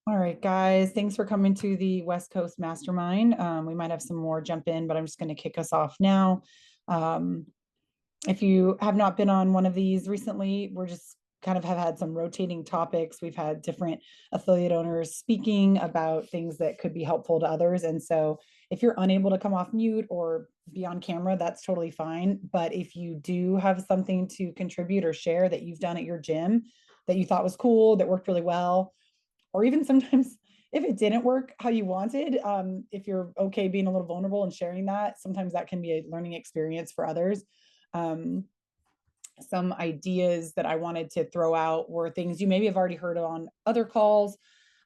All right, guys, thanks for coming to the West Coast Mastermind. We might have some more jump in, but I'm just going to kick us off now. Um, if you have not been on one of these recently, we're just kind of have had some rotating topics. We've had different affiliate owners speaking about things that could be helpful to others. And so if you're unable to come off mute or be on camera, that's totally fine. But if you do have something to contribute or share that you've done at your gym that you thought was cool, that worked really well, or even sometimes if it didn't work how you wanted, if you're okay being a little vulnerable and sharing that, sometimes that can be a learning experience for others. Um, some ideas that I wanted to throw out were things you maybe have already heard on other calls,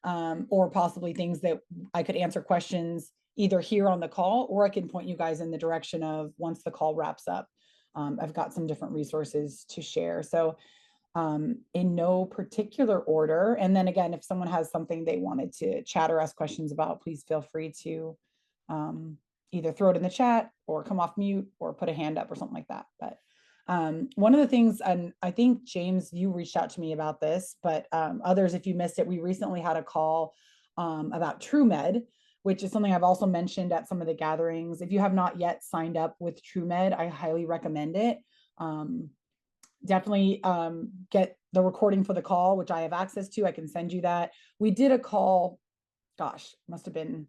or possibly things that I could answer questions either here on the call, or I can point you guys in the direction of once the call wraps up. I've got some different resources to share. So in no particular order. And then again, if someone has something they wanted to chat or ask questions about, please feel free to either throw it in the chat or come off mute or put a hand up or something like that. But one of the things, and I think James, you reached out to me about this, but others, if you missed it, we recently had a call about TrueMed, which is something I've also mentioned at some of the gatherings. If you have not yet signed up with TrueMed, I highly recommend it. Definitely get the recording for the call, which I have access to. I can send you that. We did a call, gosh, must have been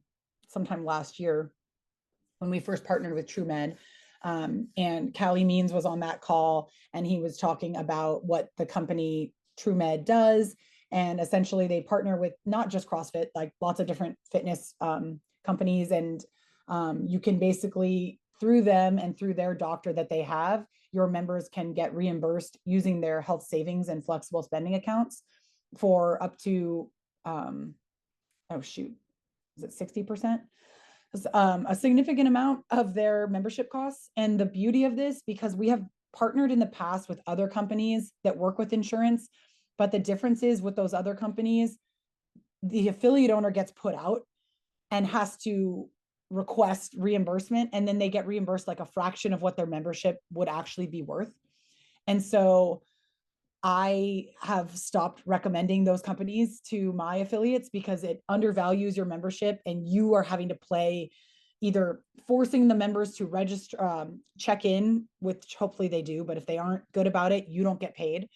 sometime last year when we first partnered with TrueMed. And Callie Means was on that call, and he was talking about what the company TrueMed does. And essentially, they partner with not just CrossFit, like lots of different fitness companies. And you can basically, through them and through their doctor that they have, your members can get reimbursed using their health savings and flexible spending accounts for up to, oh shoot, is it 60%? A significant amount of their membership costs. And the beauty of this, because we have partnered in the past with other companies that work with insurance, but the difference is with those other companies, the affiliate owner gets put out and has to request reimbursement, and then they get reimbursed like a fraction of what their membership would actually be worth. And so I have stopped recommending those companies to my affiliates because it undervalues your membership, and you are having to play either forcing the members to register, check in, which hopefully they do, but if they aren't good about it, you don't get paid.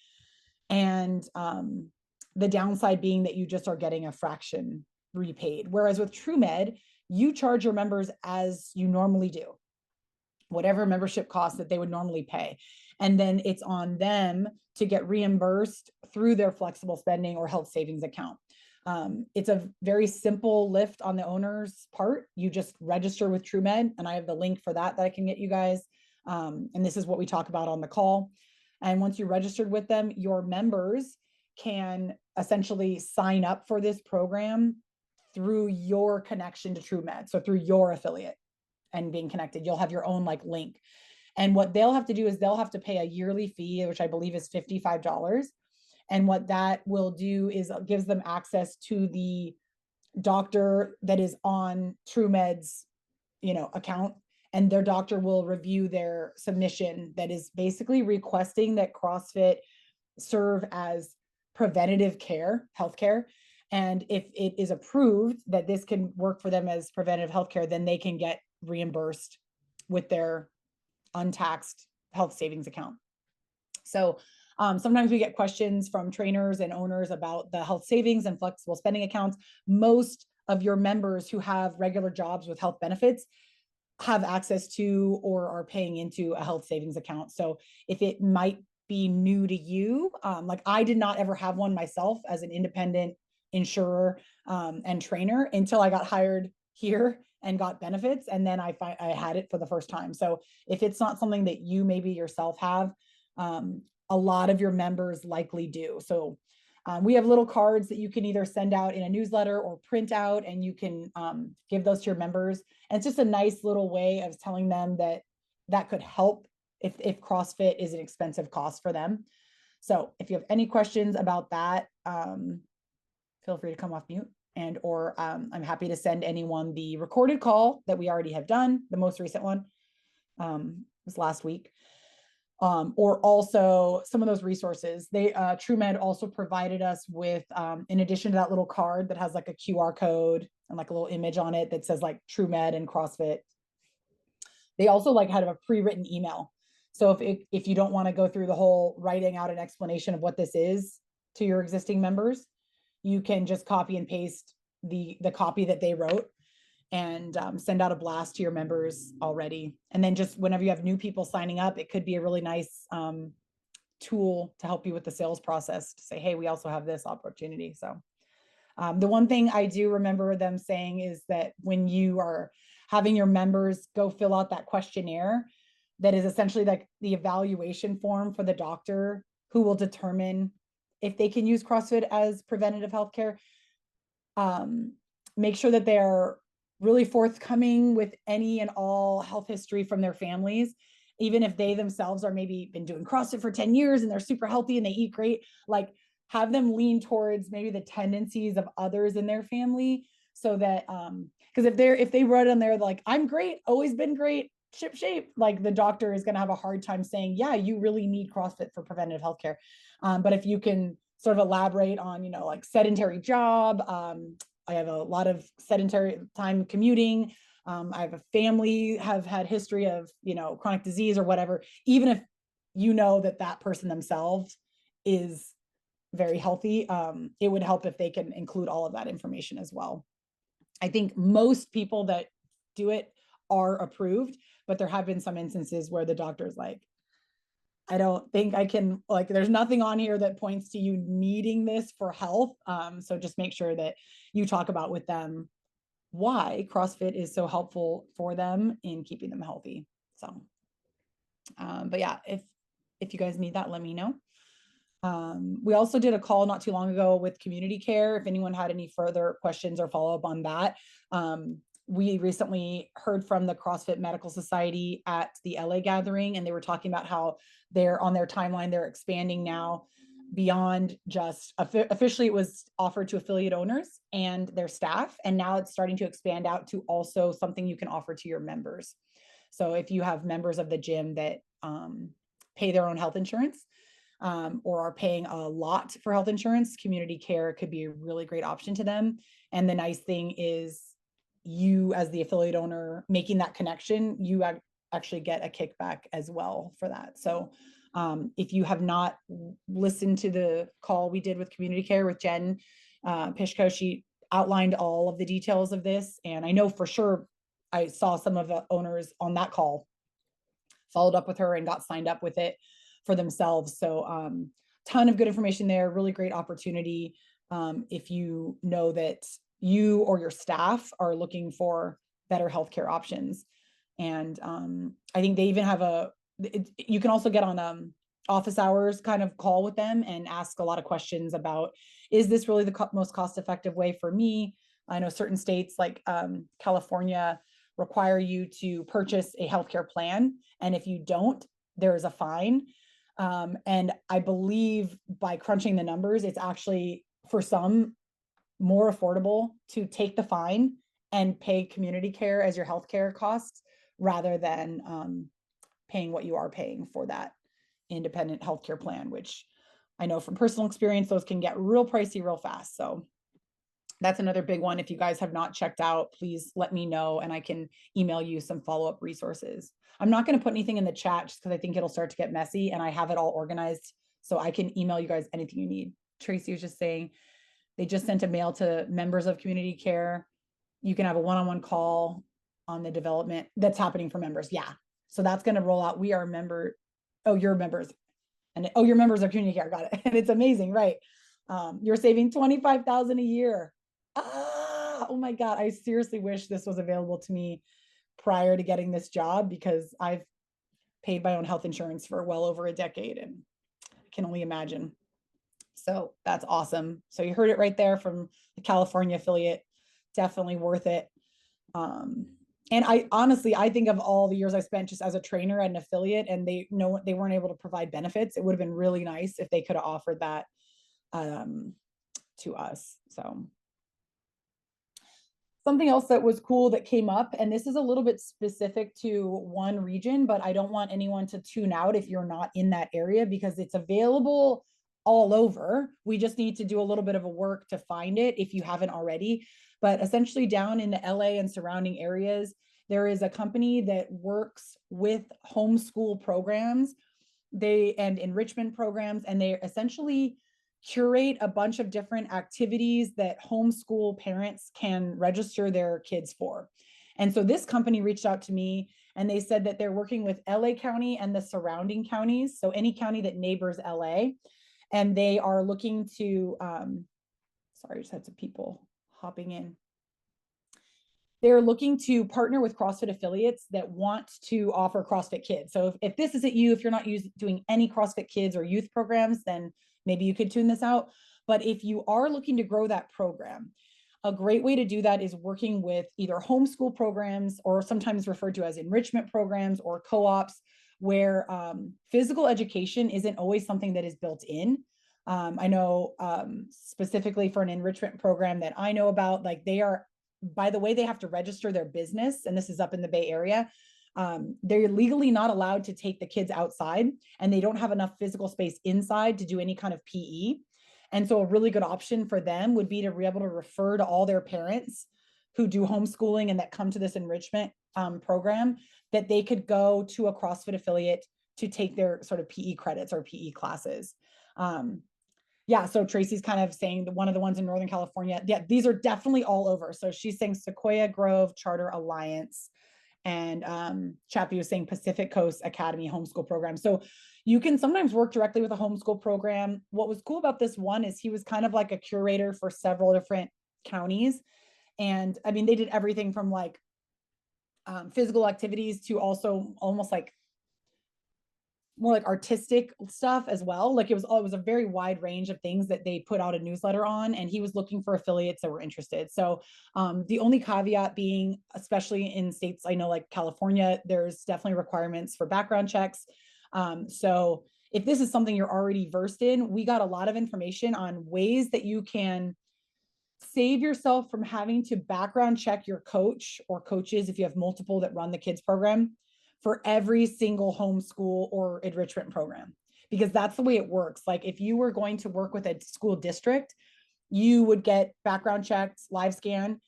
And the downside being that you just are getting a fraction repaid. Whereas with TrueMed, you charge your members as you normally do, whatever membership cost that they would normally pay. And then it's on them to get reimbursed through their flexible spending or health savings account. It's a very simple lift on the owner's part. You just register with TrueMed, and I have the link for that I can get you guys. And this is what we talk about on the call. And once you're registered with them, your members can essentially sign up for this program through your connection to TrueMed. So through your affiliate and being connected, you'll have your own like link. And what they'll have to do is they'll have to pay a yearly fee, which I believe is $55. And what that will do is it gives them access to the doctor that is on TrueMed's, account, and their doctor will review their submission that is basically requesting that CrossFit serve as preventative care, healthcare. And if it is approved that this can work for them as preventative healthcare, then they can get reimbursed with their untaxed health savings account. So sometimes we get questions from trainers and owners about the health savings and flexible spending accounts. Most of your members who have regular jobs with health benefits have access to or are paying into a health savings account. So if it might be new to you, like I did not ever have one myself as an independent insurer and trainer until I got hired here and got benefits, and then I had it for the first time. So if it's not something that you maybe yourself have, a lot of your members likely do. So we have little cards that you can either send out in a newsletter or print out, and you can give those to your members. And it's just a nice little way of telling them that that could help if CrossFit is an expensive cost for them. So if you have any questions about that, feel free to come off mute, and or I'm happy to send anyone the recorded call that we already have done. The most recent one was last week. or also some of those resources. TrueMed also provided us with, in addition to that little card that has like a QR code and like a little image on it that says like TrueMed and CrossFit, they also like had a pre-written email. So if you don't want to go through the whole writing out an explanation of what this is to your existing members, you can just copy and paste the copy that they wrote and send out a blast to your members already. And then just whenever you have new people signing up, it could be a really nice tool to help you with the sales process to say, hey, we also have this opportunity. So the one thing I do remember them saying is that when you are having your members go fill out that questionnaire, that is essentially like the evaluation form for the doctor who will determine if they can use CrossFit as preventative healthcare. Make sure that they're really forthcoming with any and all health history from their families, even if they themselves are maybe been doing CrossFit for 10 years and they're super healthy and they eat great, like have them lean towards maybe the tendencies of others in their family, so that because if they wrote on there like, I'm great, always been great, ship shape, like the doctor is going to have a hard time saying, yeah, you really need CrossFit for preventative healthcare. But if you can sort of elaborate on, like sedentary job, I have a lot of sedentary time commuting, I have a family, have had history of, chronic disease or whatever, even if that person themselves is very healthy, it would help if they can include all of that information as well. I think most people that do it are approved, but there have been some instances where the doctor's like, I don't think I can, like, there's nothing on here that points to you needing this for health. So just make sure that you talk about with them why CrossFit is so helpful for them in keeping them healthy. So, but yeah, if you guys need that, let me know. We also did a call not too long ago with CommunityCare. If anyone had any further questions or follow up on that, we recently heard from the CrossFit Medical Society at the LA gathering, and they were talking about how they're on their timeline, they're expanding now beyond just officially it was offered to affiliate owners and their staff, and now it's starting to expand out to also something you can offer to your members. So if you have members of the gym that pay their own health insurance, or are paying a lot for health insurance, CommunityCare could be a really great option to them. And the nice thing is, you as the affiliate owner making that connection, you actually get a kickback as well for that. So if you have not listened to the call we did with CommunityCare with Jen Pishko, she outlined all of the details of this. And I know for sure I saw some of the owners on that call followed up with her and got signed up with it for themselves. So ton of good information there, really great opportunity. If you know that you or your staff are looking for better healthcare options. And I think they even have you can also get on office hours kind of call with them and ask a lot of questions about, is this really the most cost-effective way for me? I know certain states like California require you to purchase a healthcare plan. And if you don't, there is a fine. And I believe by crunching the numbers, it's actually for some more affordable to take the fine and pay CommunityCare as your healthcare costs rather than paying what you are paying for that independent healthcare plan, which I know from personal experience, those can get real pricey real fast. So that's another big one. If you guys have not checked out, please let me know and I can email you some follow-up resources. I'm not going to put anything in the chat just because I think it'll start to get messy, and I have it all organized so I can email you guys anything you need. Tracy was just saying they just sent a mail to members of CommunityCare. You can have a one-on-one call on the development that's happening for members. Yeah. So that's going to roll out. We are member. Oh, you're members. And oh, your members are CommunityCare. Got it. And it's amazing, right? You're saving $25,000 a year. Oh my God. I seriously wish this was available to me prior to getting this job, because I've paid my own health insurance for well over a decade and I can only imagine. So that's awesome. So you heard it right there from the California affiliate. Definitely worth it. And I honestly, I think of all the years I spent just as a trainer at an affiliate, and they weren't able to provide benefits. It would have been really nice if they could have offered that to us. So Something else that was cool that came up, and this is a little bit specific to one region, but I don't want anyone to tune out if you're not in that area because it's available all over. We just need to do a little bit of a work to find it if you haven't already. But essentially down in the LA and surrounding areas, there is a company that works with homeschool programs and enrichment programs, and they essentially curate a bunch of different activities that homeschool parents can register their kids for. And so this company reached out to me and they said that they're working with LA County and the surrounding counties, so any county that neighbors LA, and they are looking to, sorry, I just had some people hopping in. They're looking to partner with CrossFit affiliates that want to offer CrossFit Kids. So if this isn't you, if you're not doing any CrossFit Kids or youth programs, then maybe you could tune this out. But if you are looking to grow that program, a great way to do that is working with either homeschool programs or sometimes referred to as enrichment programs or co-ops where physical education isn't always something that is built in. I know specifically for an enrichment program that I know about, like they are, by the way, they have to register their business, and this is up in the Bay Area. They're legally not allowed to take the kids outside, and they don't have enough physical space inside to do any kind of PE. And so a really good option for them would be to be able to refer to all their parents who do homeschooling and that come to this enrichment program, that they could go to a CrossFit affiliate to take their sort of PE credits or PE classes. Yeah, so Tracy's kind of saying that one of the ones in Northern California, yeah, these are definitely all over. So she's saying Sequoia Grove Charter Alliance, and Chappie was saying Pacific Coast Academy homeschool program. So you can sometimes work directly with a homeschool program. What was cool about this one is he was kind of like a curator for several different counties. And I mean, they did everything from like physical activities to also almost like more like artistic stuff as well. Like it was a very wide range of things that they put out a newsletter on, and he was looking for affiliates that were interested. So the only caveat being, especially in states I know like California, there's definitely requirements for background checks. So if this is something you're already versed in, we got a lot of information on ways that you can save yourself from having to background check your coach or coaches if you have multiple that run the kids program for every single homeschool or enrichment program, because that's the way it works. Like if you were going to work with a school district, you would get background checks, live scan.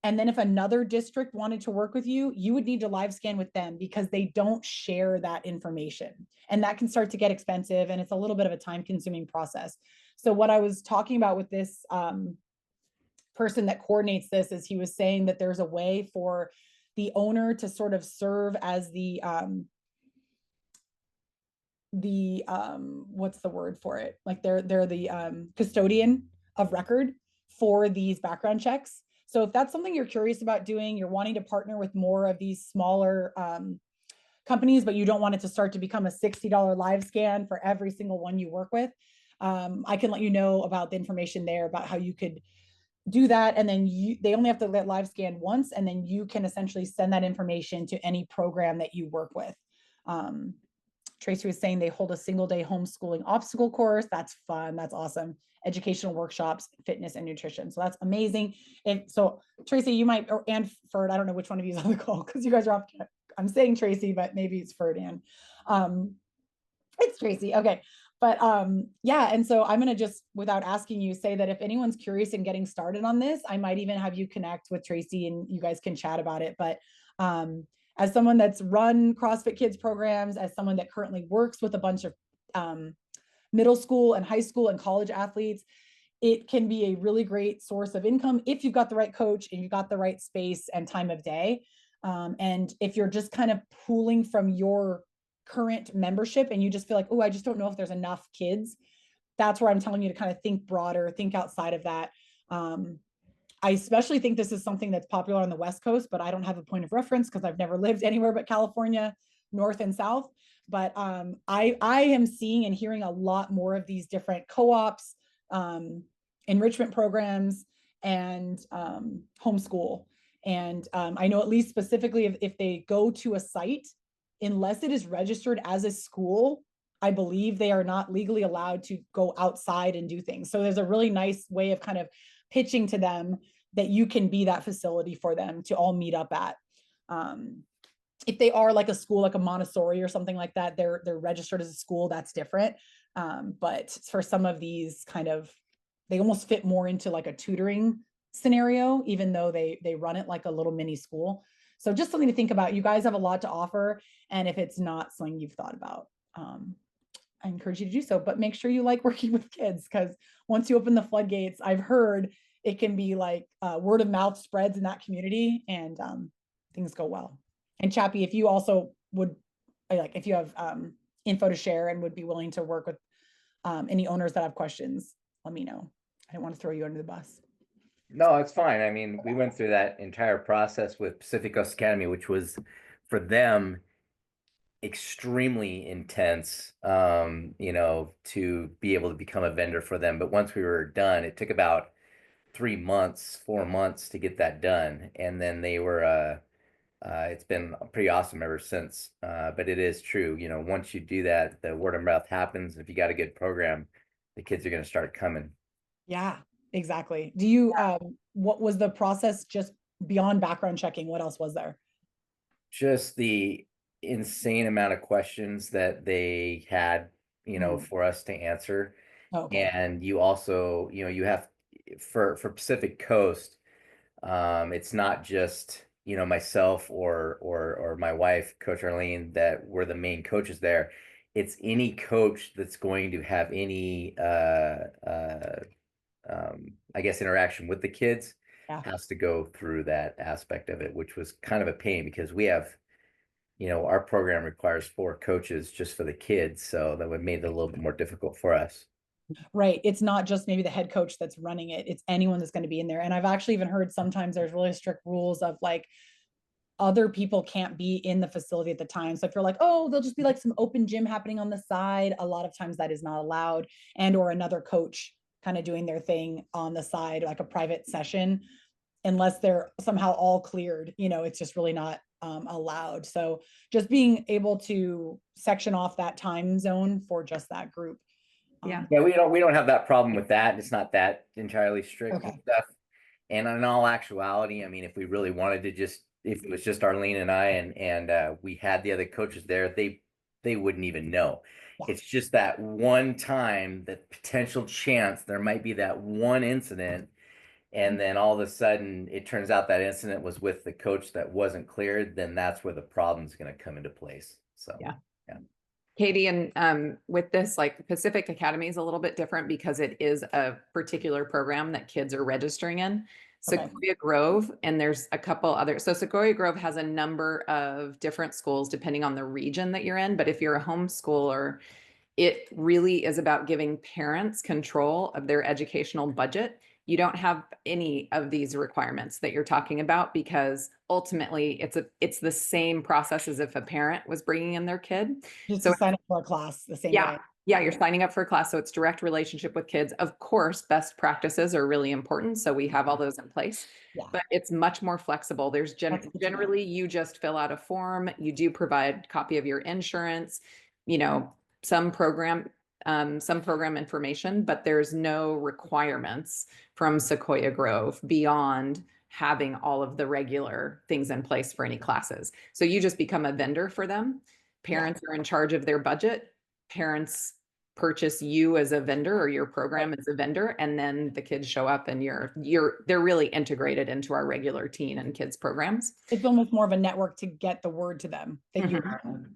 And then if another district wanted to work with you, you would need to live scan with them because they don't share that information. And that can start to get expensive, and it's a little bit of a time consuming process. So what I was talking about with this person that coordinates this is he was saying that there's a way for the owner to sort of serve as the what's the word for it? Like they're the custodian of record for these background checks. So if that's something you're curious about doing, you're wanting to partner with more of these smaller companies, but you don't want it to start to become a $60 live scan for every single one you work with, I can let you know about the information there about how you could do that. And then they only have to let live scan once, and then you can essentially send that information to any program that you work with. Tracy was saying they hold a single day homeschooling obstacle course. That's fun. That's awesome. Educational workshops, fitness and nutrition. So that's amazing. And so Tracy, you might, and Ferd, I don't know which one of you is on the call because you guys are off. I'm saying Tracy, but maybe it's Ferd and it's Tracy. Okay. But yeah, and so I'm going to just, without asking you, say that if anyone's curious in getting started on this, I might even have you connect with Tracy and you guys can chat about it. But as someone that's run CrossFit Kids programs, as someone that currently works with a bunch of middle school and high school and college athletes, it can be a really great source of income if you've got the right coach and you've got the right space and time of day. And if you're just kind of pooling from your current membership and you just feel like, oh, I just don't know if there's enough kids, that's where I'm telling you to kind of think broader, think outside of that. I especially think this is something that's popular on the West Coast, but I don't have a point of reference because I've never lived anywhere but California, North and South. But I am seeing and hearing a lot more of these different co-ops, enrichment programs, and homeschool. And I know at least specifically if they go to a site, unless it is registered as a school, I believe they are not legally allowed to go outside and do things. So there's a really nice way of kind of pitching to them that you can be that facility for them to all meet up at. If they are like a school, like a Montessori or something like that, they're registered as a school, that's different. But for some of these kind of, they almost fit more into like a tutoring scenario, even though they run it like a little mini school. So just something to think about. You guys have a lot to offer. And if it's not something you've thought about, I encourage you to do so, but make sure you like working with kids, because once you open the floodgates, I've heard it can be like word of mouth spreads in that community, and things go well. And Chappie, if you also would, like, if you have info to share and would be willing to work with any owners that have questions, let me know. I didn't want to throw you under the bus. No, it's fine. I mean, we went through that entire process with Pacific Coast Academy, which was for them extremely intense, to be able to become a vendor for them. But once we were done, it took about 3 months, 4 months to get that done. And then they were, it's been pretty awesome ever since. But it is true, once you do that, the word of mouth happens. If you got a good program, the kids are going to start coming. Yeah, exactly. Do you, what was the process just beyond background checking? What else was there? Just the insane amount of questions that they had, for us to answer. Okay. And you also, you have for Pacific Coast, it's not just, myself or my wife, Coach Arlene, that were the main coaches there. It's any coach that's going to have any I guess interaction with the kids Yeah. has to go through that aspect of it, which was kind of a pain because we have, our program requires 4 coaches just for the kids. So that would made it a little bit more difficult for us. Right. It's not just maybe the head coach that's running it. It's anyone that's going to be in there. And I've actually even heard sometimes there's really strict rules of like other people can't be in the facility at the time. So if you're like, oh, there'll just be like some open gym happening on the side, a lot of times that is not allowed, and or another coach kind of doing their thing on the side, like a private session, unless they're somehow all cleared, it's just really not allowed. So just being able to section off that time zone for just that group. Yeah, we don't have that problem with that. It's not that entirely strict with Okay. stuff. And in all actuality, I mean, if we really wanted to if it was just Arlene and I and we had the other coaches there, they wouldn't even know. Yeah. It's just that one time, that potential chance there might be that one incident, and then all of a sudden it turns out that incident was with the coach that wasn't cleared, then that's where the problem's going to come into place. So Yeah. yeah. Katie, and with this, like Pacific Academy is a little bit different because it is a particular program that kids are registering in. Okay. Sequoia Grove, and there's a couple other. So Sequoia Grove has a number of different schools depending on the region that you're in. But if you're a homeschooler, it really is about giving parents control of their educational budget. You don't have any of these requirements that you're talking about because ultimately it's the same process as if a parent was bringing in their kid. Just So to sign up for a class the same way. yeah, you're signing up for a class. So it's direct relationship with kids. Of course, best practices are really important. So we have all those in place, Yeah. but it's much more flexible. There's generally you just fill out a form. You do provide a copy of your insurance, some program information, but there's no requirements from Sequoia Grove beyond having all of the regular things in place for any classes. So you just become a vendor for them. Parents are in charge of their budget. Parents purchase you as a vendor or your program as a vendor, and then the kids show up and they're really integrated into our regular teen and kids programs. It's almost more of a network to get the word to them that you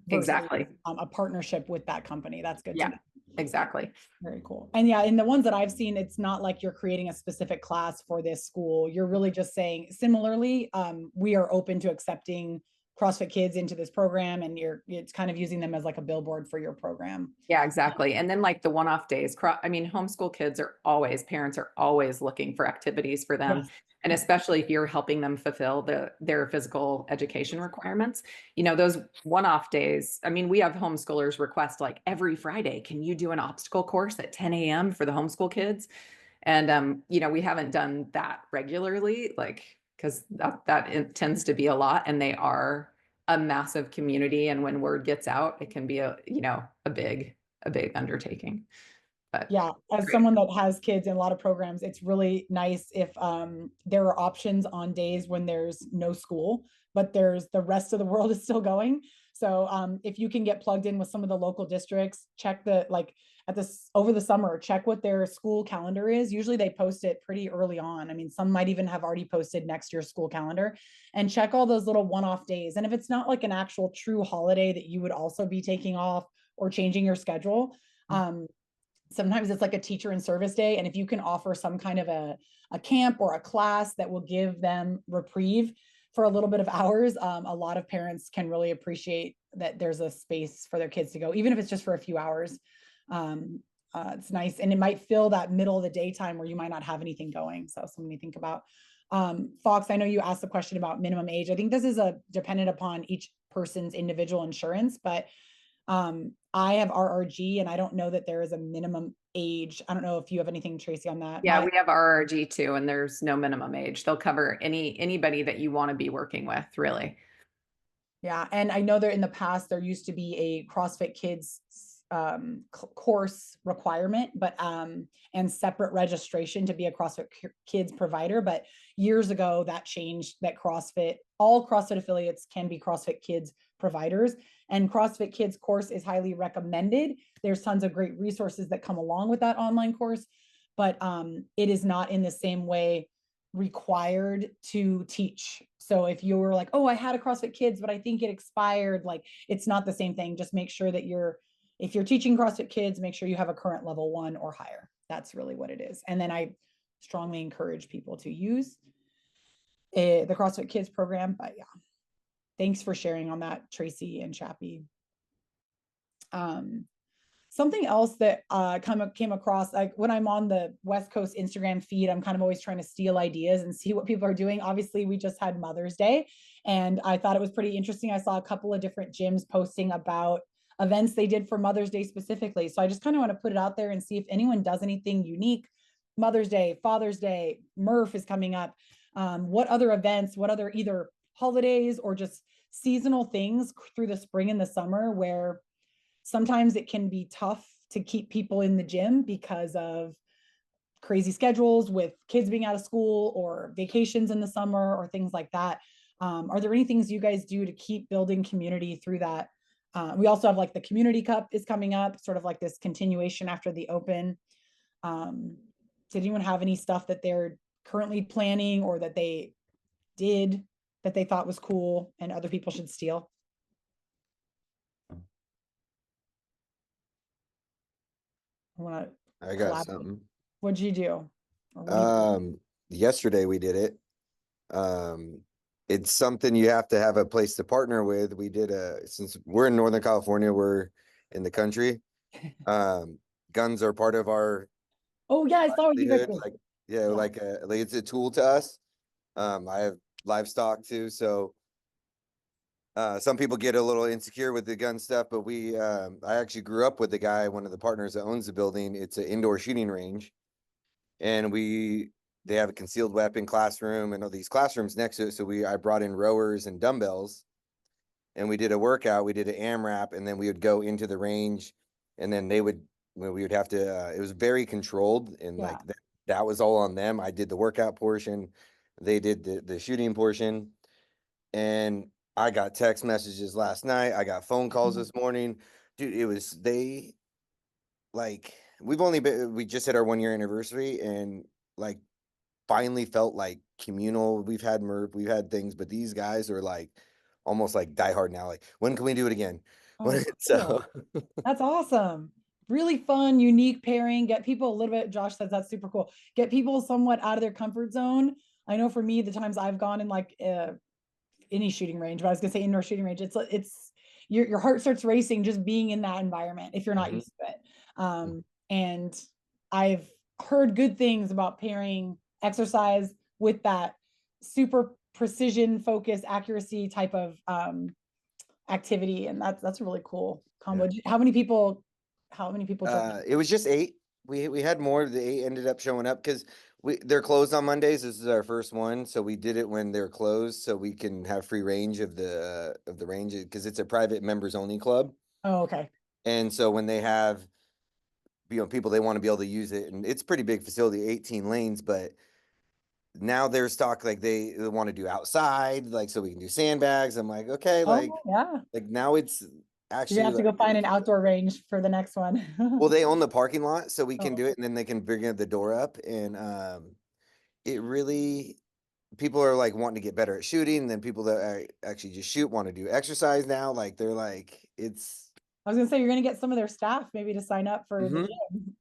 exactly a partnership with that company. That's good. Yeah, exactly. Very cool. And yeah, in the ones that I've seen, it's not like you're creating a specific class for this school. You're really just saying similarly, we are open to accepting CrossFit kids into this program, and it's kind of using them as like a billboard for your program. Yeah, exactly. And then like the one-off days, homeschool kids parents are always looking for activities for them. Yes. And especially if you're helping them fulfill their physical education requirements, those one-off days. I mean, we have homeschoolers request like every Friday, can you do an obstacle course at 10 a.m. for the homeschool kids? And, we haven't done that regularly, like, because that tends to be a lot, and they are a massive community. And when word gets out, it can be a big undertaking. but Yeah, as great. someone that has kids in a lot of programs, it's really nice if there are options on days when there's no school, but there's the rest of the world is still going. So if you can get plugged in with some of the local districts, check the like at this over the summer, check what their school calendar is. Usually they post it pretty early on. I mean, some might even have already posted next year's school calendar, and check all those little one-off days. And if it's not like an actual true holiday that you would also be taking off or changing your schedule, sometimes it's like a teacher in service day. And if you can offer some kind of a camp or a class that will give them reprieve for a little bit of hours, a lot of parents can really appreciate that there's a space for their kids to go, even if it's just for a few hours. It's nice. And it might fill that middle of the daytime where you might not have anything going. So something to think about. Fox, I know you asked the question about minimum age. I think this is dependent upon each person's individual insurance, but I have RRG and I don't know that there is a minimum age. I don't know if you have anything, Tracy, on that. Yeah, we have RRG too, and there's no minimum age. They'll cover anybody that you want to be working with, really. Yeah, and I know that in the past there used to be a CrossFit Kids course requirement, but and separate registration to be a CrossFit Kids provider. But years ago that changed. That all CrossFit affiliates can be CrossFit Kids providers, and CrossFit Kids course is highly recommended. There's tons of great resources that come along with that online course, but it is not in the same way required to teach. So if you were like, oh, I had a CrossFit Kids, but I think it expired, like it's not the same thing. Just make sure that if you're teaching CrossFit Kids, make sure you have a current level 1 or higher. That's really what it is. And then I strongly encourage people to use the CrossFit Kids program. But yeah, thanks for sharing on that, Tracy and Chappie. Something else that came across, like when I'm on the West Coast Instagram feed, I'm kind of always trying to steal ideas and see what people are doing. Obviously, we just had Mother's Day, and I thought it was pretty interesting. I saw a couple of different gyms posting about events they did for Mother's Day specifically. So I just kind of want to put it out there and see if anyone does anything unique. Mother's Day, Father's Day, Murph is coming up. What other events, what other either holidays or just seasonal things through the spring and the summer where sometimes it can be tough to keep people in the gym because of crazy schedules with kids being out of school or vacations in the summer or things like that. Are there any things you guys do to keep building community through that? We also have like the Community Cup is coming up, sort of like this continuation after the Open. Did anyone have any stuff that they're currently planning or that they did that they thought was cool and other people should steal? I got something. What'd you do? Yesterday we did it. It's something you have to have a place to partner with. We did since we're in Northern California, we're in the country. Guns are part of our. Oh yeah, I saw what you guys did. Like, yeah, like it's a tool to us. I have livestock too, so some people get a little insecure with the gun stuff, but I actually grew up with the guy, one of the partners that owns the building. It's an indoor shooting range, and they have a concealed weapon classroom and all these classrooms next to it. So I brought in rowers and dumbbells, and we did a workout. We did an AMRAP, and then we would go into the range, and then we would have to. It was very controlled, and like that was all on them. I did the workout portion, they did the shooting portion, and I got text messages last night. I got phone calls this morning. Dude, we just hit our 1-year anniversary and like finally felt like communal. We've had Murph, we've had things, but these guys are like almost like diehard now. Like, when can we do it again? Oh, So that's awesome. Really fun, unique pairing. Get people a little bit, Josh says that's super cool. Get people somewhat out of their comfort zone. I know for me, the times I've gone in like any shooting range, but I was gonna say indoor shooting range, it's your heart starts racing just being in that environment if you're not used to it. And I've heard good things about pairing exercise with that super precision focus accuracy type of activity, and that's a really cool combo. How many people it was just 8. We had more. The 8 ended up showing up because they're closed on Mondays. This is our first one, so we did it when they're closed, so we can have free range of the range because it's a private members only club. Oh, okay. And so when they have people, they want to be able to use it, and it's a pretty big facility, 18 lanes, but now there's talk like they want to do outside, like, so we can do sandbags. I'm like, okay, like Oh, yeah. now it's You're actually gonna have to like go find really an cool. outdoor range for the next one. Well, they own the parking lot, so we can Oh. do it, and then they can bring the door up, and it really, people are like wanting to get better at shooting. And then people that actually just shoot want to do exercise now. Like they're like, it's I was gonna say, you're gonna get some of their staff maybe to sign up for the Mhm.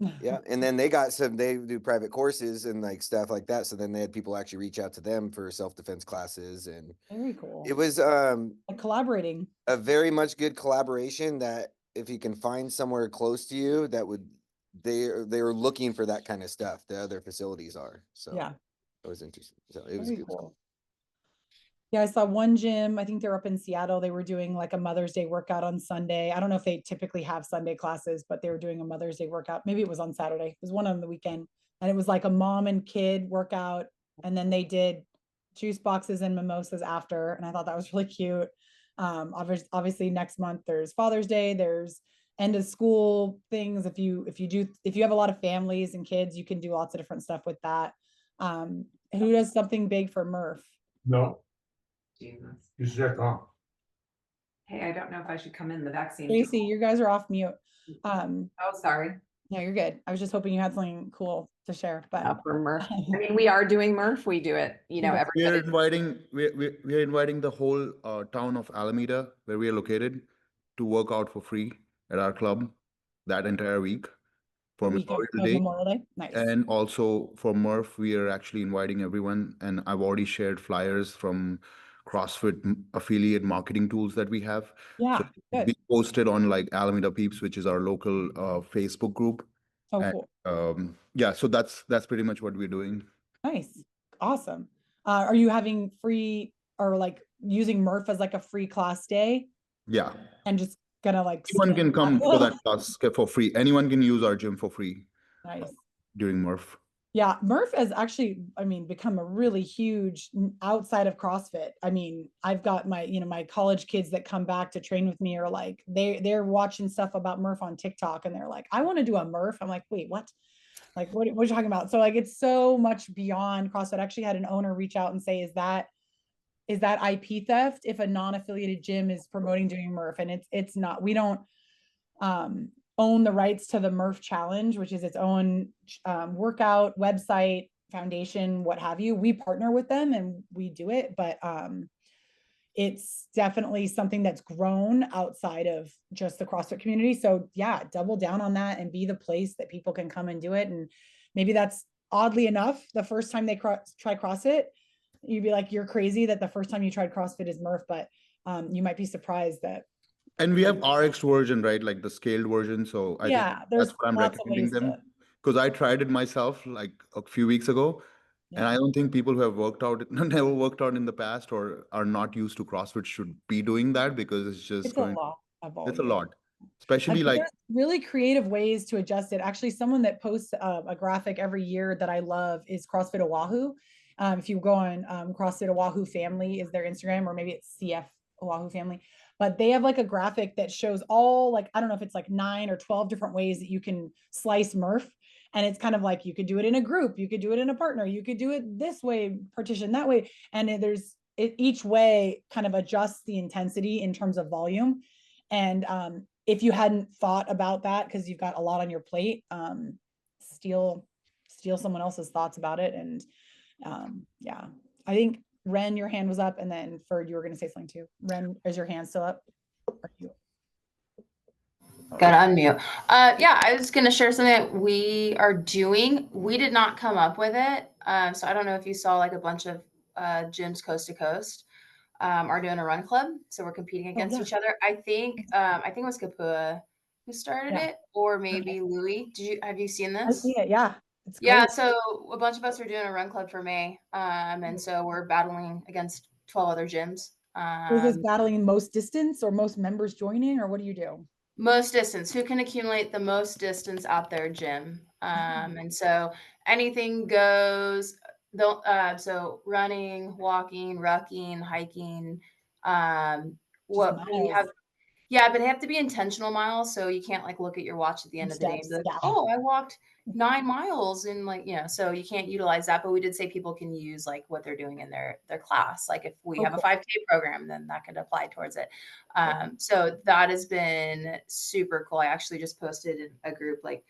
gym. Yeah. And then they do private courses and like stuff like that. So then they had people actually reach out to them for self-defense classes, and Very cool. it was Like collaborating. a very much good collaboration that if you can find somewhere close to you that would, they were looking for that kind of stuff. The other facilities are. So Yeah, it was interesting. So it was very good. cool. Yeah, I saw one gym, I think they're up in Seattle. They were doing like a Mother's Day workout on Sunday. I don't know if they typically have Sunday classes, but they were doing a Mother's Day workout. Maybe it was on Saturday. It was one on the weekend. And it was like a mom and kid workout. And then they did juice boxes and mimosas after. And I thought that was really cute. Obviously next month there's Father's Day, there's end of school things. If you have a lot of families and kids, you can do lots of different stuff with that. Who does something big for Murph? No, Hey, you said, I don't know if I should come in the vaccine. Tracy, you guys are off mute. Oh, sorry. No, you're good. I was just hoping you had something cool to share, but For Murph. I mean, we are doing Murph. We do it, We we're inviting the whole town of Alameda, where we are located, to work out for free at our club that entire week for week of Memorial Day. Memorial Day. Nice. And also for Murph, we are actually inviting everyone, and I've already shared flyers from CrossFit affiliate marketing tools that we have. Yeah, So good. we posted on like Alameda Peeps, which is our local Facebook group. Oh, And, cool. yeah, so that's pretty much what we're doing. Nice. Awesome. Are you having free or like using Murph as like a free class day Yeah. and just gonna like Anyone spin can come that? for that class for free. Anyone can use our gym for free Nice. during Murph. Yeah, Murph has actually, I mean, become a really huge outside of CrossFit. I mean, I've got my college kids that come back to train with me are like, they're watching stuff about Murph on TikTok and they're like, I want to do a Murph. I'm like, wait, what? Like, what are you talking about? So like, it's so much beyond CrossFit. I actually had an owner reach out and say, is that IP theft if a non-affiliated gym is promoting doing Murph? And it's not. We don't own the rights to the Murph Challenge, which is its own workout, website, foundation, what have you. We partner with them and we do it, but it's definitely something that's grown outside of just the CrossFit community. So yeah, double down on that and be the place that people can come and do it. And maybe that's oddly enough, the first time they try CrossFit, you'd be like, you're crazy that the first time you tried CrossFit is Murph, but you might be surprised that. And we have RX version, right? Like the scaled version. So I think there's that's what I'm lots of recommending ways them. to. Because I tried it myself like a few weeks ago. And I don't think people who have never worked out in the past or are not used to CrossFit should be doing that, because it's just It's a lot of volume. It's a lot. Especially like there's really creative ways to adjust it. Actually, someone that posts a graphic every year that I love is CrossFit Oahu. If you go on CrossFit Oahu Family is their Instagram, or maybe it's CF Oahu Family, but they have like a graphic that shows all, like, I don't know if it's like 9 or 12 different ways that you can slice Murph. And it's kind of like, you could do it in a group, you could do it in a partner, you could do it this way, partition that way. And each way kind of adjusts the intensity in terms of volume. And if you hadn't thought about that, because you've got a lot on your plate, steal someone else's thoughts about it. And yeah, I think Ren, your hand was up, and then Ferd, you were going to say something too. Ren, is your hand still up? Gotta unmute. Yeah, I was gonna share something that we are doing. We did not come up with it. So I don't know if you saw like a bunch of gyms coast to coast are doing a run club. So we're competing against each other. I think it was Kapua who started it, or maybe Louis. Have you seen this? I see it, yeah. It's great. Yeah, so a bunch of us are doing a run club for May. And so we're battling against 12 other gyms. Is this battling most distance or most members joining, or what do you do? Most distance. Who can accumulate the most distance out their gym? And so anything goes. So running, walking, rucking, hiking. What we have, Yeah, but they have to be intentional miles. So you can't like look at your watch at the end of the day and Steps, be like, yeah. oh, I walked 9 miles in like, you know, so you can't utilize that. But we did say people can use like what they're doing in their class. Like if we Oh, have a cool. 5K program, then that could apply towards it. So that has been super cool. I actually just posted in a group like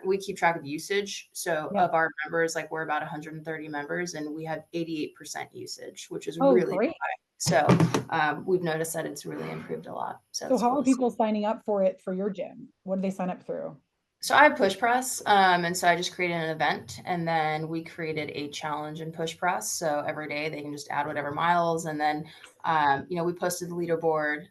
we keep track of usage. So Yeah. of our members, like we're about 130 members and we have 88% usage, which is Oh, really great. high. So we've noticed that it's really improved a lot. So So it's how cool are to see. people signing up for it for your gym? What do they sign up through? So I have push press. And so I just created an event and then we created a challenge in push press. So every day they can just add whatever miles. And then, you know, we posted the leaderboard.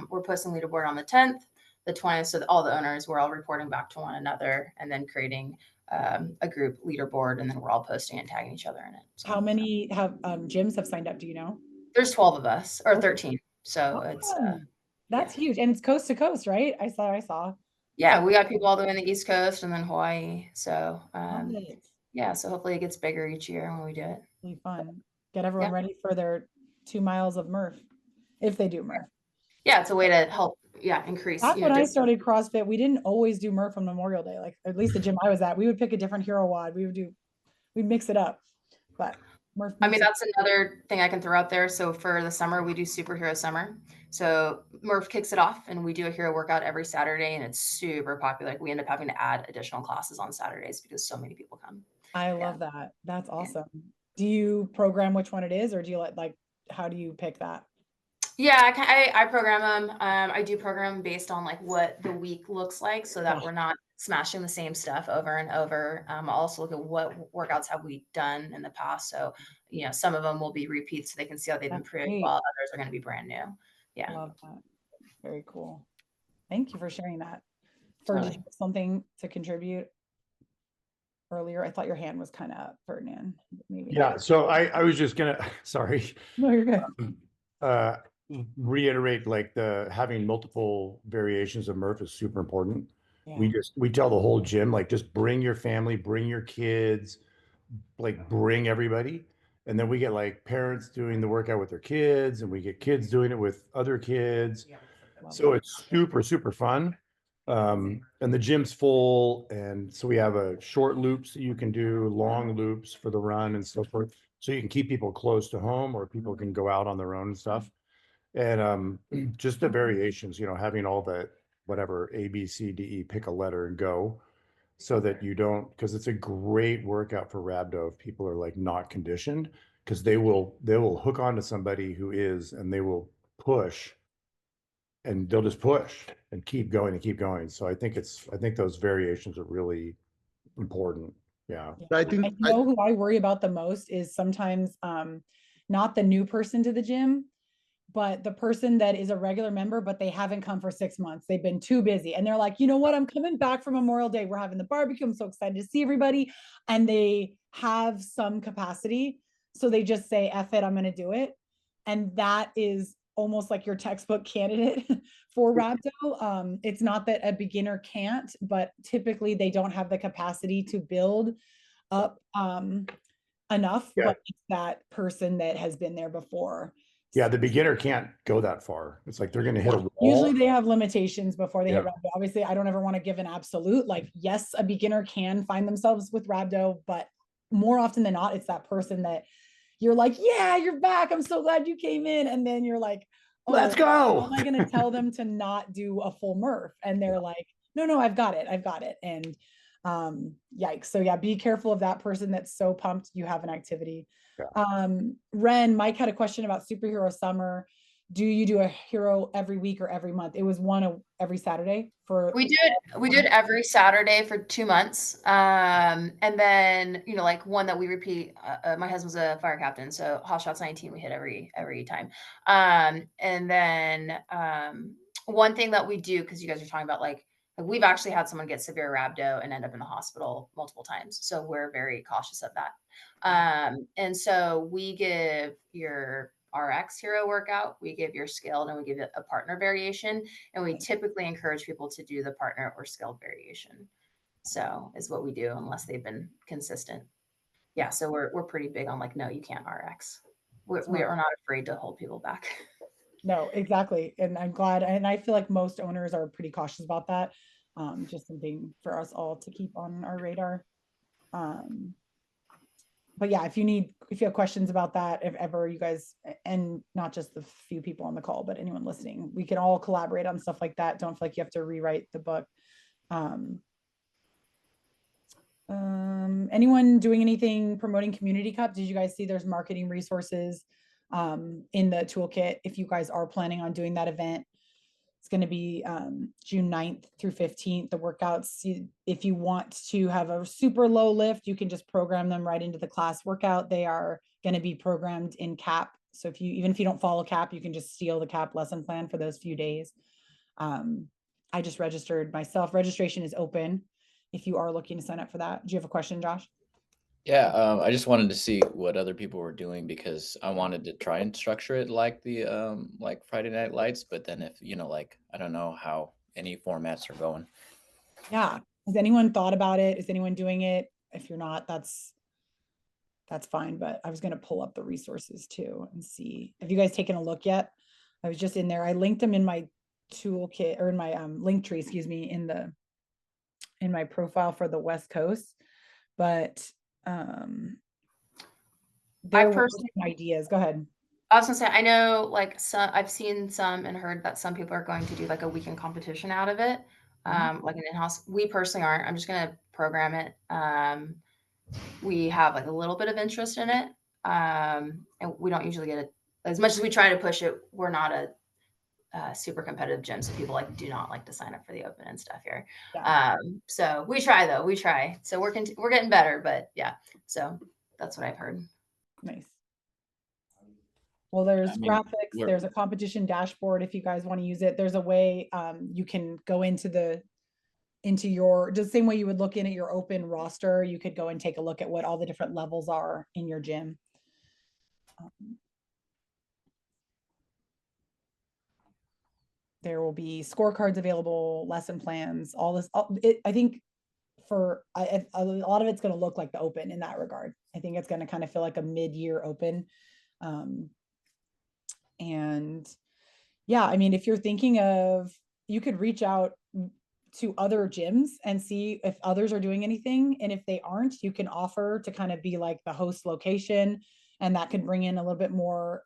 We're posting leaderboard on the 10th, the 20th. So all the owners, we're all reporting back to one another and then creating a group leaderboard. And then we're all posting and tagging each other in it. So How many have gyms have signed up? Do you know? there's 12 of us or Okay. 13. So it's, Awesome. That's yeah. huge. And it's coast to coast, right? I saw. Yeah, we got people all the way on the East Coast and then Hawaii. So Love it. yeah, so hopefully it gets bigger each year when we do it. Really fun. Get everyone Yeah. ready for their 2 miles of Murph, if they do Murph. Yeah, it's a way to help, increase. Back You know, when I distance. started CrossFit, we didn't always do Murph on Memorial Day. Like at least the gym I was at, we would pick a different hero WOD. We'd mix it up. But Murph. I mean, makes it- that's another thing I can throw out there. So for the summer, we do superhero summer. So Murph kicks it off and we do a hero workout every Saturday and it's super popular. Like we end up having to add additional classes on Saturdays because so many people come. I love that. That's awesome. Do you program which one it is, or do you like how do you pick that? Yeah, I program them. I do program them based on like what the week looks like so that we're not smashing the same stuff over and over. I'll also look at what workouts have we done in the past. So, you know, some of them will be repeats so they can see how they've That's improved great. while others are going to be brand new. Yeah. Love that. Very cool. Thank you for sharing that. Did Totally. you have something to contribute earlier? I thought your hand was kind of up, Ferdinand. Maybe Yeah, not. so I was just gonna, sorry, No, you're good. reiterate like the having multiple variations of Murph is super important. Yeah. We tell the whole gym, like just bring your family, bring your kids, like bring everybody. And then we get like parents doing the workout with their kids and we get kids doing it with other kids. Love So that. it's super, super fun. And the gym's full. And so we have a short loops that you can do, long loops for the run and so forth. So you can keep people close to home or people can go out on their own and stuff. And just the variations, you know, having all the whatever A, B, C, D, E, pick a letter and go so that you don't, because it's a great workout for rhabdo if people are like not conditioned, because they will hook onto somebody who is, and they will push and they'll just push and keep going and keep going. So I think those variations are really important. Yeah. I I think know who I worry about the most is sometimes not the new person to the gym, but the person that is a regular member, but they haven't come for 6 months. They've been too busy. And they're like, you know what? I'm coming back from Memorial Day. We're having the barbecue. I'm so excited to see everybody. And they have some capacity. So they just say, F it, I'm going to do it. And that is almost like your textbook candidate for rhabdo. It's not that a beginner can't, but typically they don't have the capacity to build up enough, Yeah. but it's that person that has been there before. Yeah, the beginner can't go that far. It's like they're going to hit a wall. Usually they have limitations before they hit Yeah. rhabdo. Obviously, I don't ever want to give an absolute, like, yes, a beginner can find themselves with rhabdo, but more often than not, it's that person that you're like, yeah, you're back. I'm so glad you came in. And then you're like, oh, Let's how go. am I going to tell them to not do a full Murph? And they're like, no, I've got it. And yikes. So yeah, be careful of that person that's so pumped you have an activity. Yeah. Ren, Mike had a question about superhero summer. Do you do a hero every week or every month? It was one every Saturday for. We did every Saturday for 2 months. And then, you know, like one that we repeat, my husband's a fire captain. So Hot Shots 19, we hit every time. And then, one thing that we do, cause you guys are talking about like we've actually had someone get severe rhabdo and end up in the hospital multiple times. So we're very cautious of that. And so we give your RX hero workout, we give your scaled, and we give it a partner variation. And we typically encourage people to do the partner or scaled variation. So is what we do unless they've been consistent. Yeah. So we're pretty big on like, no, you can't RX. We are not afraid to hold people back. No, exactly. And I'm glad, and I feel like most owners are pretty cautious about that. Just something for us all to keep on our radar. But yeah, if you have questions about that, if ever you guys, and not just the few people on the call, but anyone listening, we can all collaborate on stuff like that. Don't feel like you have to rewrite the book. Anyone doing anything promoting Community Cup? Did you guys see there's marketing resources in the toolkit if you guys are planning on doing that event? It's going to be June 9th through 15th. The workouts, if you want to have a super low lift, you can just program them right into the class workout. They are going to be programmed in CAP. So even if you don't follow CAP, you can just steal the CAP lesson plan for those few days. I just registered myself. Registration is open if you are looking to sign up for that. Do you have a question, Josh? Yeah, I just wanted to see what other people were doing because I wanted to try and structure it like the like Friday Night Lights, but then if like I don't know how any formats are going. Yeah. Has anyone thought about it? Is anyone doing it? If you're not, that's fine. But I was going to pull up the resources too and see. Have you guys taken a look yet? I was just in there. I linked them in my toolkit or in my link tree, excuse me, in my profile for the West Coast. But there were some ideas. Go ahead. I was gonna say, I know like I've seen some and heard that some people are going to do like a weekend competition out of it. Like an in-house. We personally aren't. I'm just gonna program it. We have like a little bit of interest in it. And we don't usually get it as much as we try to push it. We're not a super competitive gym, so people like do not like to sign up for the open and stuff here. Yeah. So we try though. We try. So we're getting better, but yeah. So that's what I've heard. Nice. Well, there's graphics, there's a competition dashboard if you guys want to use it. There's a way you can go into the same way you would look in at your open roster, you could go and take a look at what all the different levels are in your gym. There will be scorecards available, lesson plans, all this. I think a lot of it's going to look like the open in that regard. I think it's going to kind of feel like a mid-year open. And yeah, I mean, if you're thinking of, you could reach out to other gyms and see if others are doing anything. And if they aren't, you can offer to kind of be like the host location. And that could bring in a little bit more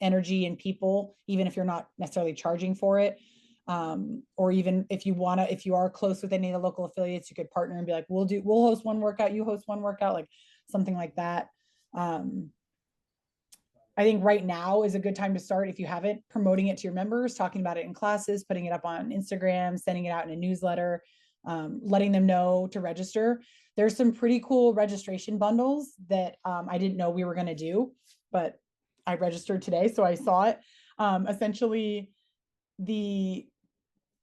energy and people, even if you're not necessarily charging for it. Or even if you are close with any of the local affiliates, you could partner and be like, we'll host one workout, you host one workout, like something like that. I think right now is a good time to start, if you haven't, promoting it to your members, talking about it in classes, putting it up on Instagram, sending it out in a newsletter, letting them know to register. There's some pretty cool registration bundles that I didn't know we were going to do, but I registered today, so I saw it. Essentially, the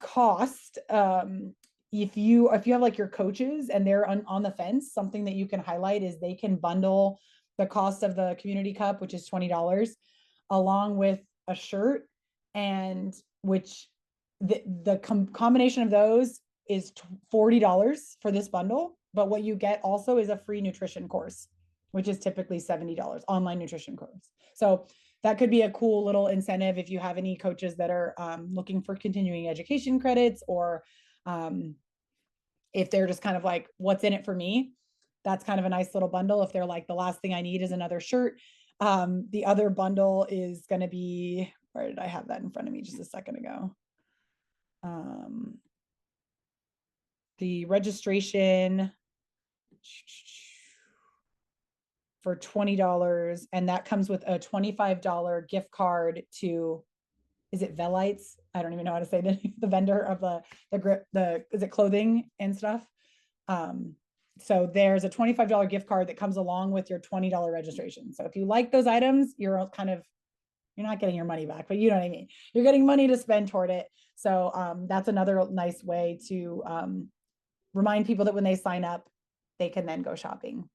cost, if you have like your coaches and they're on the fence, something that you can highlight is they can bundle the cost of the Community Cup, which is $20, along with a shirt, and which the combination of those is $40 for this bundle. But what you get also is a free nutrition course, which is typically $70, online nutrition course. So that could be a cool little incentive if you have any coaches that are looking for continuing education credits, or if they're just kind of like, what's in it for me? That's kind of a nice little bundle. If they're like, the last thing I need is another shirt. The other bundle is going to be, where did I have that in front of me just a second ago? The registration for $20, and that comes with a $25 gift card to, is it Velites? I don't even know how to say the vendor of is it clothing and stuff? So there's a $25 gift card that comes along with your $20 registration. So if you like those items, you're not getting your money back, but you know what I mean? You're getting money to spend toward it. So that's another nice way to remind people that when they sign up, they can then go shopping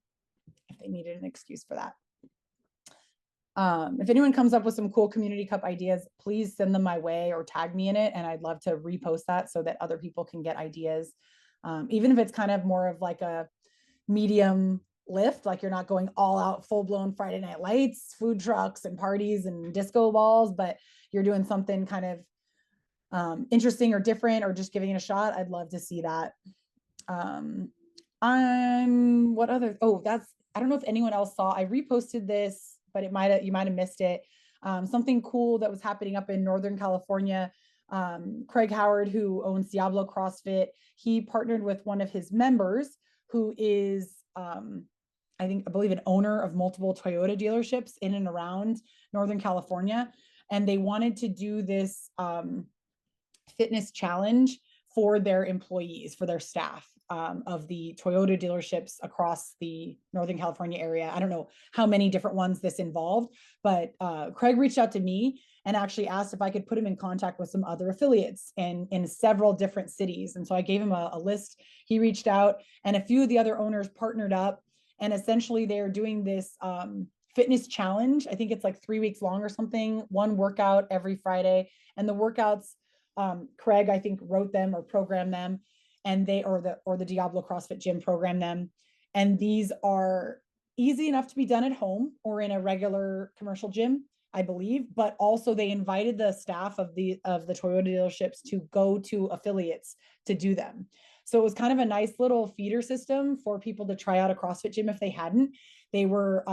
if they needed an excuse for that. If anyone comes up with some cool Community Cup ideas, please send them my way or tag me in it. And I'd love to repost that so that other people can get ideas. Even if it's kind of more of like a medium lift, like you're not going all out full blown Friday night lights, food trucks and parties and disco balls, but you're doing something kind of interesting or different, or just giving it a shot. I'd love to see that. What other, I don't know if anyone else saw, I reposted this, but you might have missed it. Something cool that was happening up in Northern California. Craig Howard, who owns Diablo CrossFit, he partnered with one of his members who is, I believe an owner of multiple Toyota dealerships in and around Northern California. And they wanted to do this fitness challenge for their employees, for their staff of the Toyota dealerships across the Northern California area. I don't know how many different ones this involved, but Craig reached out to me and actually asked if I could put him in contact with some other affiliates in several different cities. And so I gave him a list. He reached out, and a few of the other owners partnered up, and essentially they're doing this fitness challenge. I think it's like 3 weeks long or something, one workout every Friday. And the workouts, Craig, I think, wrote them or programmed them, and the Diablo CrossFit gym programmed them. And these are easy enough to be done at home or in a regular commercial gym, I believe, but also they invited the staff of the Toyota dealerships to go to affiliates to do them. So it was kind of a nice little feeder system for people to try out a CrossFit gym if they hadn't. They were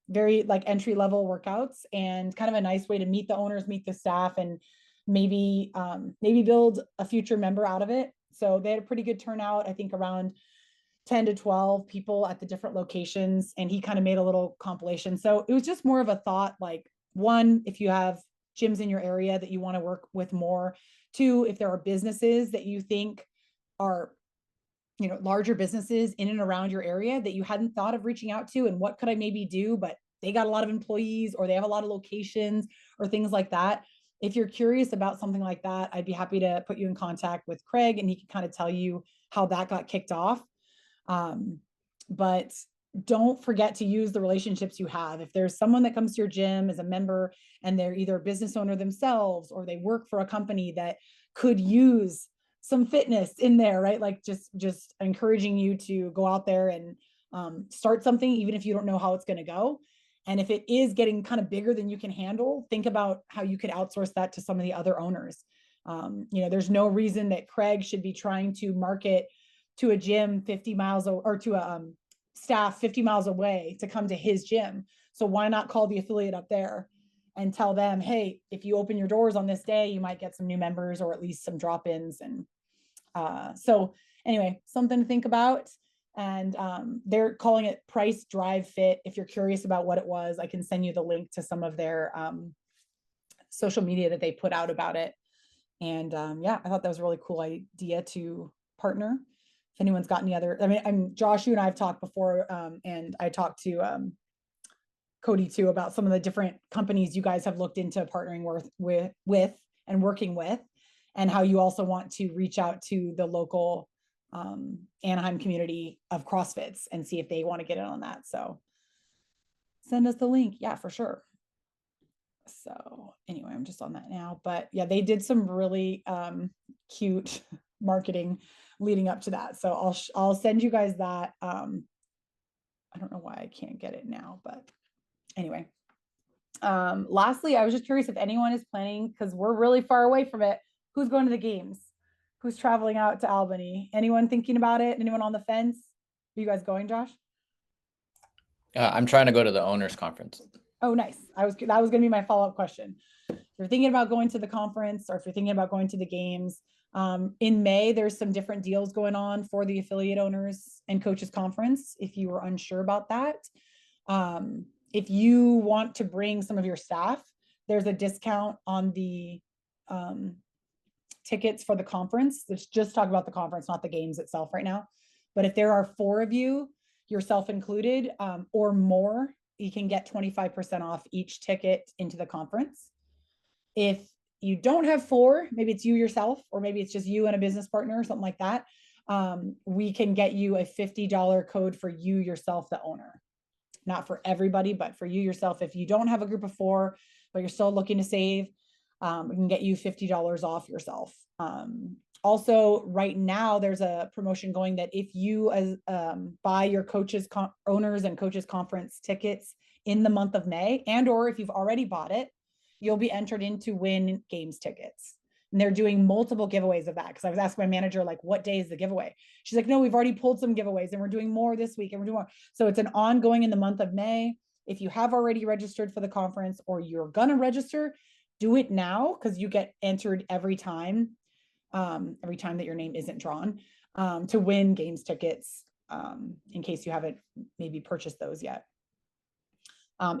very like entry-level workouts, and kind of a nice way to meet the owners, meet the staff, and maybe build a future member out of it. So they had a pretty good turnout, I think around 10 to 12 people at the different locations, and he kind of made a little compilation. So it was just more of a thought, like, one, if you have gyms in your area that you want to work with more. Two, if there are businesses that you think are, larger businesses in and around your area that you hadn't thought of reaching out to, and what could I maybe do, but they got a lot of employees or they have a lot of locations or things like that. If you're curious about something like that, I'd be happy to put you in contact with Craig, and he can kind of tell you how that got kicked off. But don't forget to use the relationships you have. If there's someone that comes to your gym as a member and they're either a business owner themselves or they work for a company that could use some fitness in there, right? Like just encouraging you to go out there and start something, even if you don't know how it's going to go. And if it is getting kind of bigger than you can handle, think about how you could outsource that to some of the other owners. There's no reason that Craig should be trying to market to a gym 50 miles or to a staff 50 miles away to come to his gym. So why not call the affiliate up there and tell them, hey, if you open your doors on this day, you might get some new members or at least some drop-ins. And so anyway, something to think about. And they're calling it Price Drive Fit. If you're curious about what it was, I can send you the link to some of their social media that they put out about it. And I thought that was a really cool idea to partner. If anyone's got any other, Josh, you and I have talked before, and I talked to Cody too about some of the different companies you guys have looked into partnering with and working with, and how you also want to reach out to the local Anaheim community of CrossFits and see if they want to get in on that. So send us the link. Yeah, for sure. So anyway, I'm just on that now, but yeah, they did some really cute marketing leading up to that. So I'll send you guys that. I don't know why I can't get it now, but anyway. Lastly, I was just curious if anyone is planning, because we're really far away from it, who's going to the games? Who's traveling out to Albany? Anyone thinking about it? Anyone on the fence? Are you guys going, Josh? I'm trying to go to the owners conference. Oh, nice. That was going to be my follow-up question. If you're thinking about going to the conference, or if you're thinking about going to the games, in May, there's some different deals going on for the affiliate owners and coaches conference. If you were unsure about that, if you want to bring some of your staff, there's a discount on the tickets for the conference. Let's just talk about the conference, not the games itself right now. But if there are 4 of you, yourself included, or more, you can get 25% off each ticket into the conference. If you don't have 4, maybe it's you yourself, or maybe it's just you and a business partner or something like that, we can get you a $50 code for you yourself, the owner. Not for everybody, but for you yourself. If you don't have a group of 4, but you're still looking to save, we can get you $50 off yourself. Also, right now, there's a promotion going that if you as buy your owners and coaches conference tickets in the month of May, and or if you've already bought it, you'll be entered in to win games tickets. And they're doing multiple giveaways of that, because I was asking my manager, like, what day is the giveaway? She's like, no, we've already pulled some giveaways and we're doing more this week and we're doing more. So it's an ongoing in the month of May. If you have already registered for the conference or you're gonna register, do it now, because you get entered every time that your name isn't drawn, to win games tickets, in case you haven't maybe purchased those yet.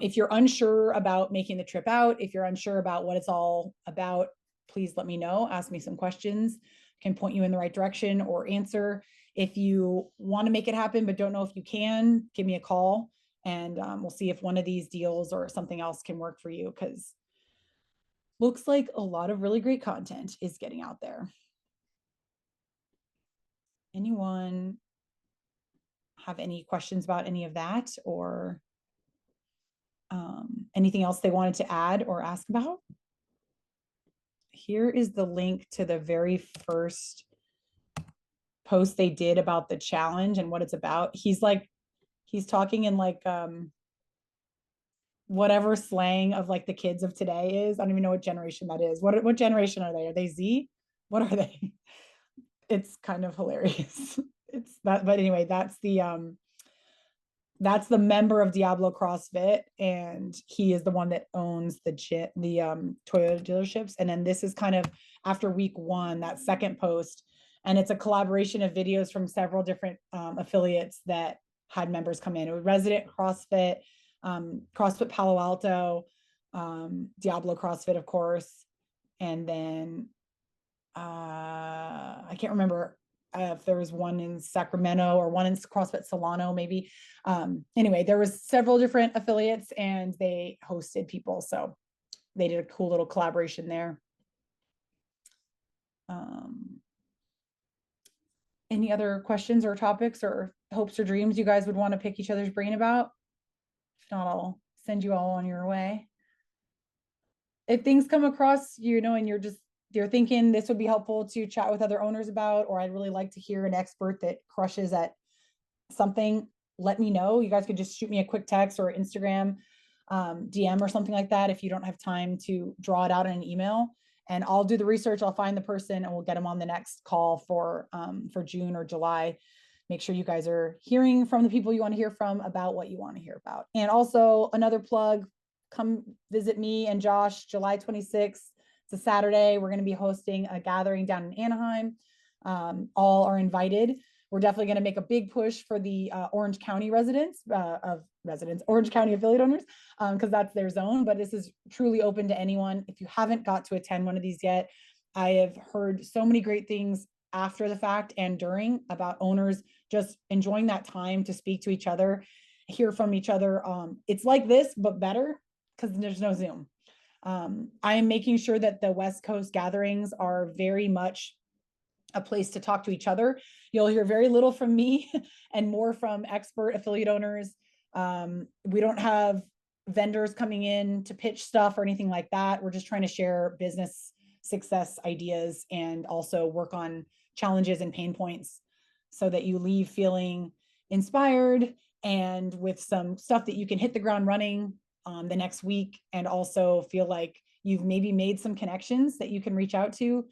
If you're unsure about making the trip out, if you're unsure about what it's all about, please let me know. Ask me some questions, can point you in the right direction or answer. If you want to make it happen but don't know if you can, give me a call, and we'll see if one of these deals or something else can work for you, because looks like a lot of really great content is getting out there. Anyone have any questions about any of that, or anything else they wanted to add or ask about? Here is the link to the very first post they did about the challenge and what it's about. He's talking in like whatever slang of like the kids of today is. I don't even know what generation that is. What generation are they? Are they Z? What are they? It's kind of hilarious. It's that, but anyway, that's the member of Diablo CrossFit, and he is the one that owns the Toyota dealerships. And then this is kind of after week 1, that second post, and it's a collaboration of videos from several different affiliates that had members come in. It was Resident CrossFit, CrossFit Palo Alto, Diablo CrossFit, of course, and then I can't remember if there was one in Sacramento or one in CrossFit Solano, maybe. Anyway, there was several different affiliates and they hosted people. So they did a cool little collaboration there. Any other questions or topics or hopes or dreams you guys would want to pick each other's brain about? If not, I'll send you all on your way. If things come across, and you're thinking this would be helpful to chat with other owners about, or I'd really like to hear an expert that crushes at something, let me know. You guys could just shoot me a quick text or Instagram DM or something like that if you don't have time to draw it out in an email, and I'll do the research. I'll find the person and we'll get them on the next call for June or July. Make sure you guys are hearing from the people you want to hear from about what you want to hear about. And also another plug, come visit me and Josh July 26th. It's a Saturday. We're going to be hosting a gathering down in Anaheim. All are invited. We're definitely going to make a big push for the Orange County Orange County affiliate owners, because that's their zone. But this is truly open to anyone. If you haven't got to attend one of these yet, I have heard so many great things after the fact and during about owners just enjoying that time to speak to each other, hear from each other. It's like this, but better, because there's no Zoom. I am making sure that the West Coast gatherings are very much a place to talk to each other. You'll hear very little from me and more from expert affiliate owners. We don't have vendors coming in to pitch stuff or anything like that. We're just trying to share business success ideas and also work on challenges and pain points so that you leave feeling inspired and with some stuff that you can hit the ground running the next week, and also feel like you've maybe made some connections that you can reach out to,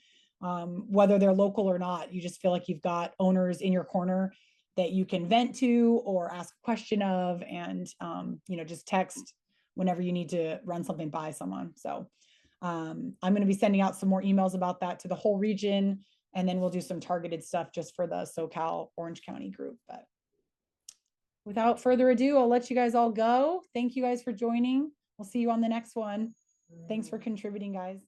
whether they're local or not. You just feel like you've got owners in your corner that you can vent to or ask a question of, and just text whenever you need to run something by someone. So I'm going to be sending out some more emails about that to the whole region, and then we'll do some targeted stuff just for the SoCal Orange County group. But without further ado, I'll let you guys all go. Thank you guys for joining. We'll see you on the next one. Thanks for contributing, guys.